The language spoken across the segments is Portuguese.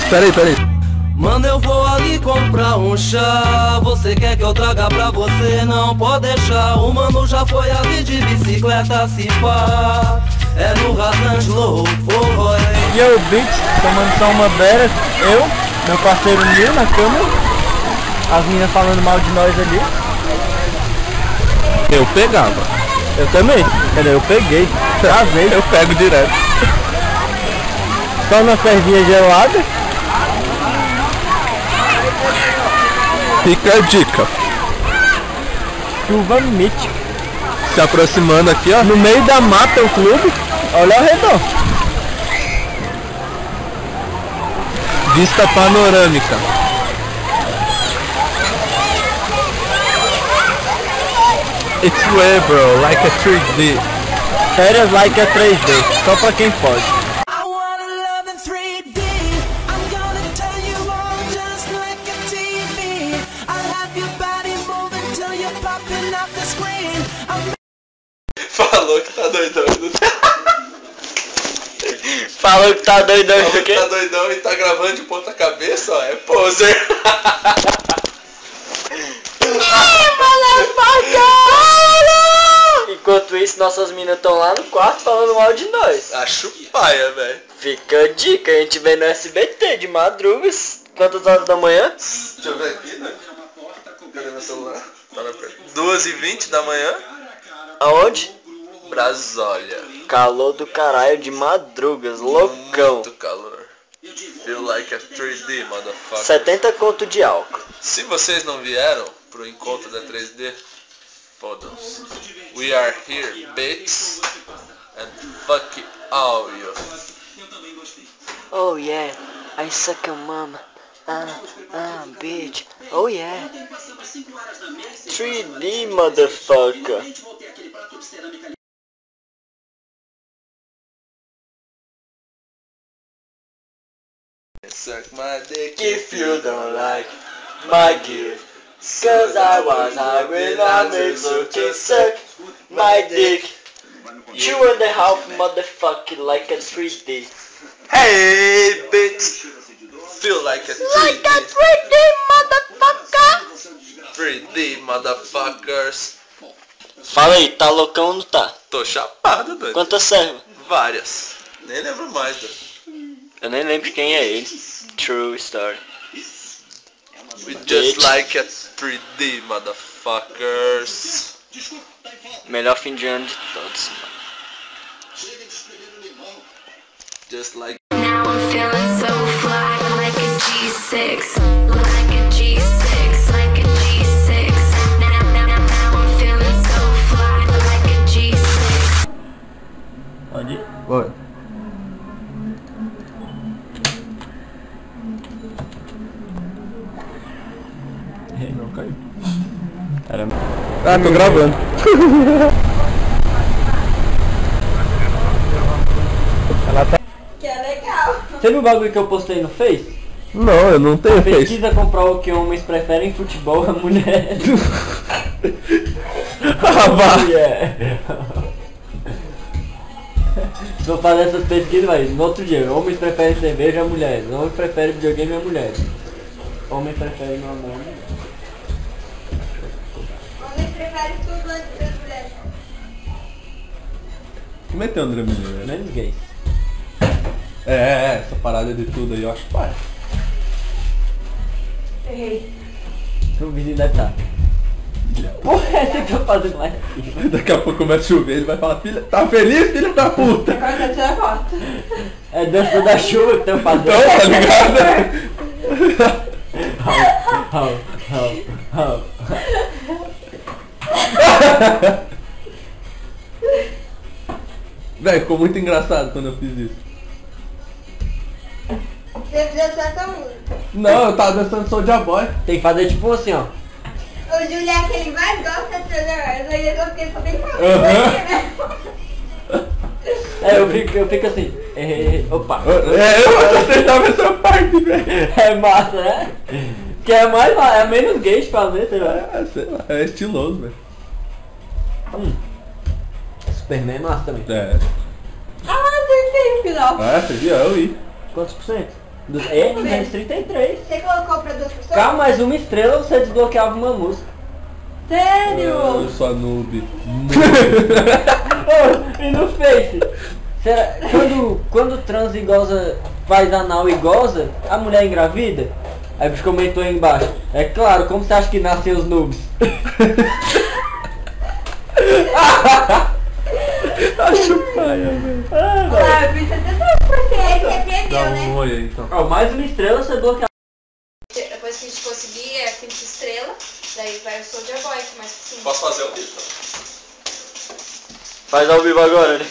Peraí. Mano, eu vou ali comprar um chá. Você quer que eu traga pra você? Não pode deixar. O mano já foi ali de bicicleta, se pá. É no Rasangelo, foi. E eu, Beats, tomando só uma beira. Eu, meu parceiro Nil na cama. As meninas falando mal de nós ali. Eu pegava. Eu também. Cadê? Eu peguei. Travei. Eu pego direto. Só uma cerveja gelada. Fica a dica. Chuva mítica. Se aproximando aqui, ó. No meio da mata o clube. Olha ao redor. Vista panorâmica. It's way, bro, like a 3D. Férias like a 3D. Só pra quem pode. Falou que tá doidão. Falou que tá doidão. Falou que tá doidão e tá gravando de ponta cabeça, ó. É poser. Enquanto isso, nossas minas estão lá no quarto falando mal de nós. Acho paia, velho. Fica a dica, a gente vê no SBT de madrugas. Quantas horas da manhã? Deixa eu ver aqui, né? Cadê meu celular? Tá na perna. 2h20 da manhã. Aonde? Brasólia. Calor do caralho de madrugas, loucão. Muito calor. Feel like a 3D, motherfucker. 70 conto de álcool. Se vocês não vieram pro encontro da 3D, fodam-se. We are here, bitch. And fuck all you. Oh yeah, I suck your mama. Bitch. Oh yeah. 3D, motherfucker. Suck my dick If you don't like my gift, cause I was hungry, I made so to suck my dick. 2.5 motherfucker like a 3D. Hey, bitch. Feel like a 3D. Like a 3D motherfucker. 3D, motherfuckers. Fala aí, tá loucão ou não tá? Tô chapado, doido. Quantas servas? Várias. Nem lembro mais, doido. Eu nem lembro quem é ele. True story. We just like a 3D, motherfuckers. Melhor fim de ano de todos. Just like. Now I'm feeling so fly, like a G6, like a G6, like a G6. Now I'm feeling so fly, like a G6. Pode ir? Oi. Não caiu. Era... Ah, tô gravando. Ela tá... Que é legal. Você viu o bagulho que eu postei no Face? Não, eu não tenho Face. Pesquisa comprar o que homens preferem futebol a mulher. Ah, vá. Vou fazer essas pesquisas, mas no outro dia, homens preferem cerveja a mulheres, homens preferem videogame a mulheres. Homens preferem normal. Homens preferem tudo antes das mulheres. Como é que tem André Mineiro? Menos gays. É, essa parada de tudo aí, eu acho pai. Errei. O vizinho deve estar. Porra, é essa que eu fazendo lá aqui. Daqui a pouco começa a chover, ele vai falar, filha, tá feliz, filho da puta? Agora tá tirando foto. É dança da chuva que estão fazendo. Então, tá ligado? Véi, ficou muito engraçado quando eu fiz isso. Você dançou essa música. Não, eu tava dançando Soulja Boy. Tem que fazer tipo assim, ó. O Júlio é que ele mais gosta de fazer, mas eu fiquei só bem falando. É, eu fico assim. Opa. Eu acertava essa parte, velho. É massa, né? Que é mais, é menos gay de fazer, sei lá. Sei lá, é estiloso, velho. Superman é massa também. É. Ah, acertei. Guilherme. Ah, você viu? Eu vi. Quantos por cento? É, 233. Você colocou pra 2 pessoas? Calma, mais uma estrela você desbloqueava uma música. Sério? Eu sou a noob. Oh, e no Face? Será, quando trans e goza faz anal e goza, a mulher engravida? Aí o bicho comentou aí embaixo. É claro, como você acha que nascem os noobs? Acho paia, velho. Ah, eu fiz até 2%, você Dá perdeu, né? um oi aí, então. Ó, mais uma estrela você bloqueia. Depois que a gente conseguir, é 5 estrelas. Daí vai o Soldier Boy, que mais que 5. Posso fazer o vídeo? Faz ao vivo agora, né?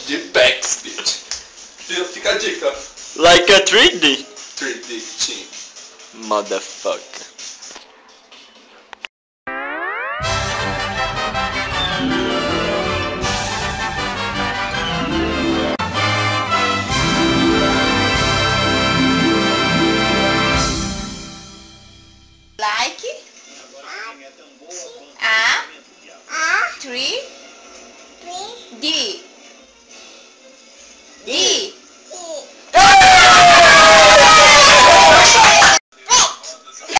De Bex, bitch. Fica a dica. Like a 3D? 3D Team. Motherfucker. Like a 3D. D.